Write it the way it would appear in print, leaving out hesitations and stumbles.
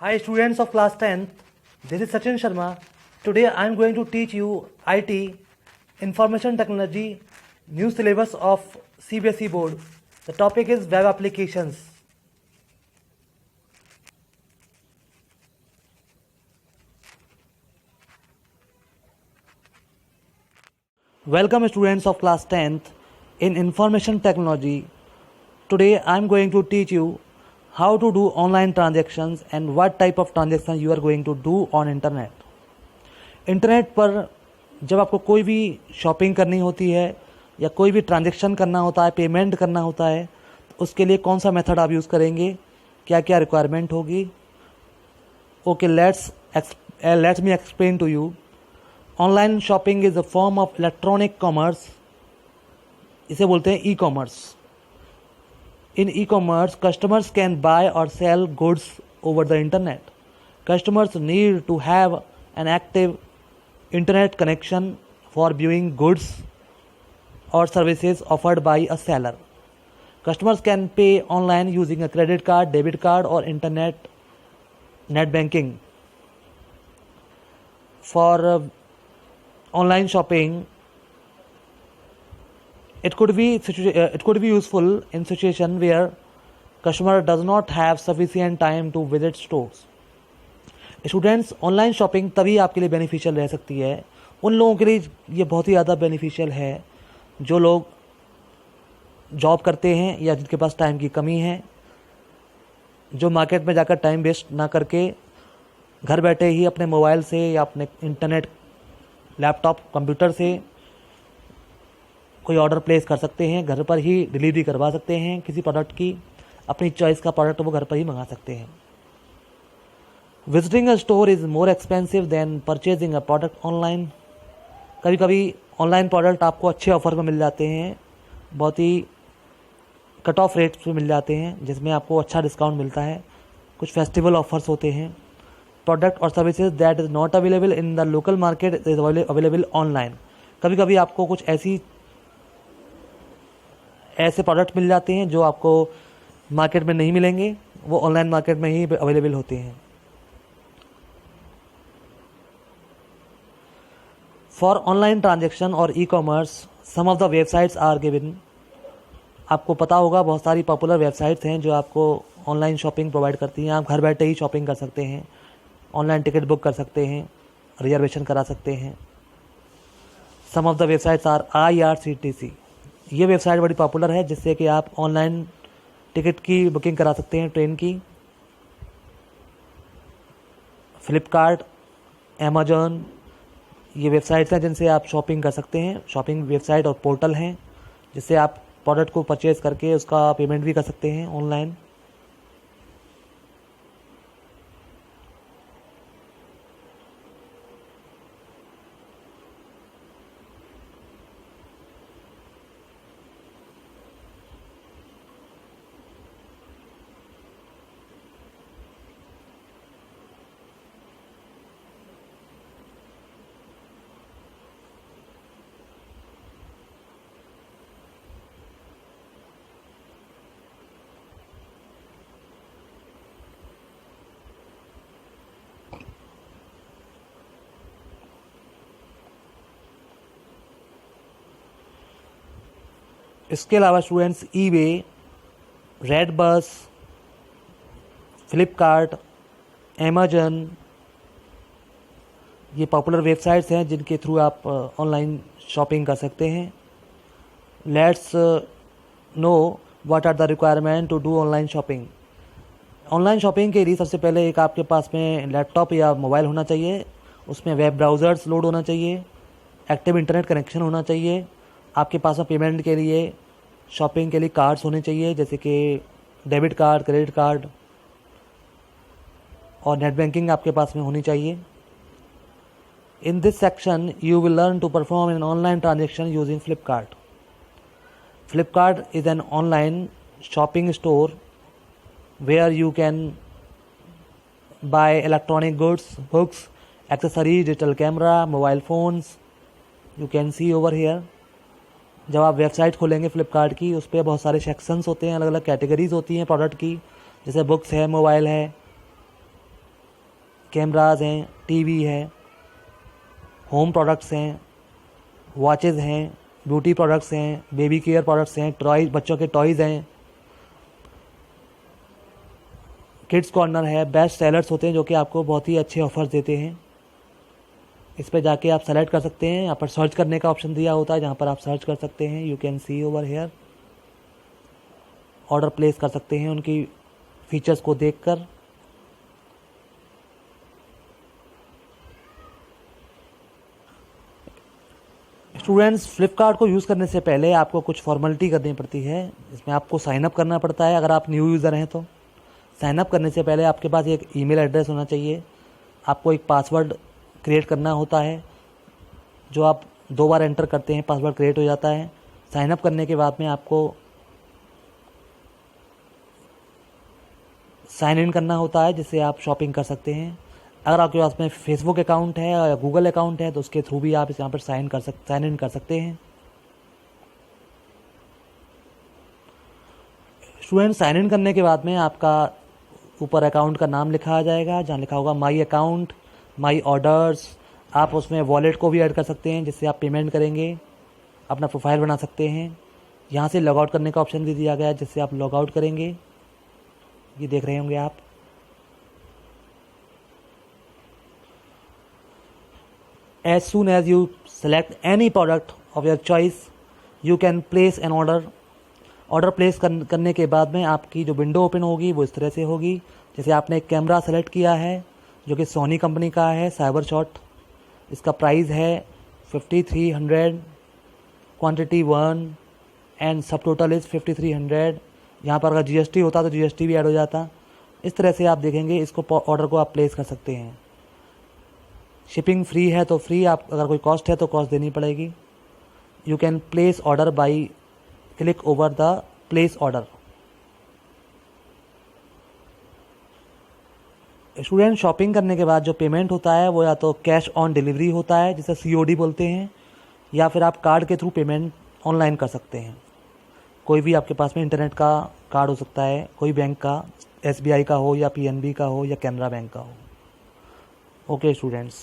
Hi students of class 10th, this is Sachin Sharma. Today I am going to teach you IT, Information Technology, new syllabus of CBSE board. The topic is web applications. Welcome students of class 10th in Information Technology. Today I am going to teach you how to do online transactions and what type of transaction you are going to do on internet. Internet पर जब आपको कोई भी shopping करनी होती है या कोई भी ट्रांजैक्शन करना होता है, पेमेंट करना होता है, तो उसके लिए कौन सा मेथड आप यूज़ करेंगे, क्या क्या रिक्वायरमेंट होगी. Okay, let's me explain to you. Online shopping is a form of electronic commerce. इसे बोलते हैं e-commerce. In e-commerce, customers can buy or sell goods over the internet. Customers need to have an active internet connection for viewing goods or services offered by a seller. Customers can pay online using a credit card, debit card, or net banking. For online shopping, it could be useful in situation where customer does not have sufficient time to visit stores. Students, online shopping तभी आपके लिए beneficial रह सकती है, उन लोगों के लिए ये बहुत ही ज़्यादा बेनिफिशियल है जो लोग जॉब करते हैं या जिनके पास टाइम की कमी है, जो मार्केट में जाकर टाइम वेस्ट ना करके घर बैठे ही अपने मोबाइल से या अपने इंटरनेट, लैपटॉप, कंप्यूटर से कोई ऑर्डर प्लेस कर सकते हैं, घर पर ही डिलीवरी करवा सकते हैं किसी प्रोडक्ट की, अपनी चॉइस का प्रोडक्ट वो घर पर ही मंगा सकते हैं. Visiting a store is more expensive than purchasing a product online. कभी कभी ऑनलाइन प्रोडक्ट आपको अच्छे ऑफर में मिल जाते हैं, बहुत ही कट ऑफ रेट पे मिल जाते हैं, जिसमें आपको अच्छा डिस्काउंट मिलता है. कुछ फेस्टिवल ऑफर्स होते हैं. प्रोडक्ट और services that is not available in the local market is available online. कभी कभी आपको कुछ ऐसे प्रोडक्ट मिल जाते हैं जो आपको मार्केट में नहीं मिलेंगे, वो ऑनलाइन मार्केट में ही अवेलेबल होते हैं. फॉर ऑनलाइन ट्रांजेक्शन और e-commerce some of the websites are given. आपको पता होगा बहुत सारी पॉपुलर वेबसाइट्स हैं जो आपको ऑनलाइन शॉपिंग प्रोवाइड करती हैं. आप घर बैठे ही शॉपिंग कर सकते हैं, ऑनलाइन टिकट बुक कर सकते हैं, रिजर्वेशन करा सकते हैं. Some of the websites are IRCTC. ये वेबसाइट बड़ी पॉपुलर है जिससे कि आप ऑनलाइन टिकट की बुकिंग करा सकते हैं, ट्रेन की. फ्लिपकार्ट, अमेजॉन, ये वेबसाइट्स हैं जिनसे आप शॉपिंग कर सकते हैं. शॉपिंग वेबसाइट और पोर्टल हैं जिससे आप प्रोडक्ट को परचेज करके उसका पेमेंट भी कर सकते हैं ऑनलाइन. इसके अलावा students eBay, Redbus, Flipkart, Amazon, ये पॉपुलर वेबसाइट्स हैं जिनके थ्रू आप ऑनलाइन शॉपिंग कर सकते हैं. Let's know what are the requirement to do online shopping. Online shopping के लिए सबसे पहले एक आपके पास में लैपटॉप या मोबाइल होना चाहिए, उसमें वेब ब्राउज़र्स लोड होना चाहिए, एक्टिव इंटरनेट कनेक्शन होना चाहिए, आपके पास में पेमेंट के लिए, शॉपिंग के लिए कार्ड्स होने चाहिए जैसे कि डेबिट कार्ड, क्रेडिट कार्ड, और नेट बैंकिंग आपके पास में होनी चाहिए. In this section you will learn to perform an online transaction using Flipkart. Flipkart is an online shopping store where you can buy electronic goods, books, accessories, digital camera, mobile phones. You can see over here. जब आप website खोलेंगे फ्लिपकार्ट की, उस पर बहुत सारे sections होते हैं, अलग अलग कैटेगरीज होती हैं प्रोडक्ट की, जैसे बुक्स है, मोबाइल है, कैमराज हैं, टीवी है, होम प्रोडक्ट्स हैं, वॉचेज़ हैं, ब्यूटी प्रोडक्ट्स हैं, बेबी केयर प्रोडक्ट्स हैं, टॉय बच्चों के टॉयज़ हैं, किड्स कॉर्नर है, बेस्ट सेलर्स होते हैं जो कि आपको बहुत ही अच्छे ऑफर्स देते हैं। इस पर जाके आप सेलेक्ट कर सकते हैं। यहाँ पर सर्च करने का ऑप्शन दिया होता है जहाँ पर आप सर्च कर सकते हैं। You can see over here. Order place कर सकते हैं उनकी फीचर्स को देखकर। स्टूडेंट्स, फ्लिपकार्ट को यूज़ करने से पहले आपको कुछ फॉर्मेलिटी करनी पड़ती है। इसमें आपको साइनअप करना पड़ता है। अगर आप न्यू यूज़र हैं तो साइनअप करने से पहले आपके पास एक ईमेल एड्रेस होना चाहिए। आपको एक पासवर्ड क्रिएट करना होता है, जो आप 2 बार एंटर करते हैं पासवर्ड क्रिएट हो जाता है। साइनअप करने के बाद में आपको साइन इन करना होता है, जिससे आप शॉपिंग कर सकते हैं। अगर आपके पास में फेसबुक अकाउंट है या गूगल अकाउंट है तो उसके थ्रू भी आप यहाँ पर साइन इन कर सकते हैं। स्टूडेंट, साइन इन करने के बाद में आपका ऊपर अकाउंट का नाम लिखा आ जाएगा, जहाँ लिखा होगा माई अकाउंट, माई ऑर्डर्स। आप उसमें वॉलेट को भी ऐड कर सकते हैं, जिससे आप पेमेंट करेंगे, अपना प्रोफाइल बना सकते हैं। यहाँ से लॉग आउट करने का ऑप्शन भी दिया गया है, जिससे आप लॉग आउट करेंगे। ये देख रहे होंगे आप। As soon as you select any product of your choice, you can place an order. Order place करने के बाद में आपकी जो विंडो ओपन होगी वो इस तरह से होगी। जैसे आपने एक कैमरा सेलेक्ट किया है जो कि सोनी कंपनी का है, साइबर शॉट। इसका प्राइस है 5300, क्वांटिटी 1 एंड सब टोटल इज़ 5300। यहाँ पर अगर जीएसटी होता तो जीएसटी भी ऐड हो जाता। इस तरह से आप देखेंगे, इसको ऑर्डर को आप प्लेस कर सकते हैं। शिपिंग फ्री है तो फ्री, आप अगर कोई कॉस्ट है तो कॉस्ट देनी पड़ेगी। You can place order by click over the place order. Student, shopping करने के बाद जो पेमेंट होता है वो या तो कैश ऑन डिलीवरी होता है, जिसे COD बोलते हैं, या फिर आप कार्ड के थ्रू पेमेंट ऑनलाइन कर सकते हैं। कोई भी आपके पास में इंटरनेट का कार्ड हो सकता है, कोई बैंक का, SBI का हो या PNB का हो या कैनरा बैंक का हो। Okay students.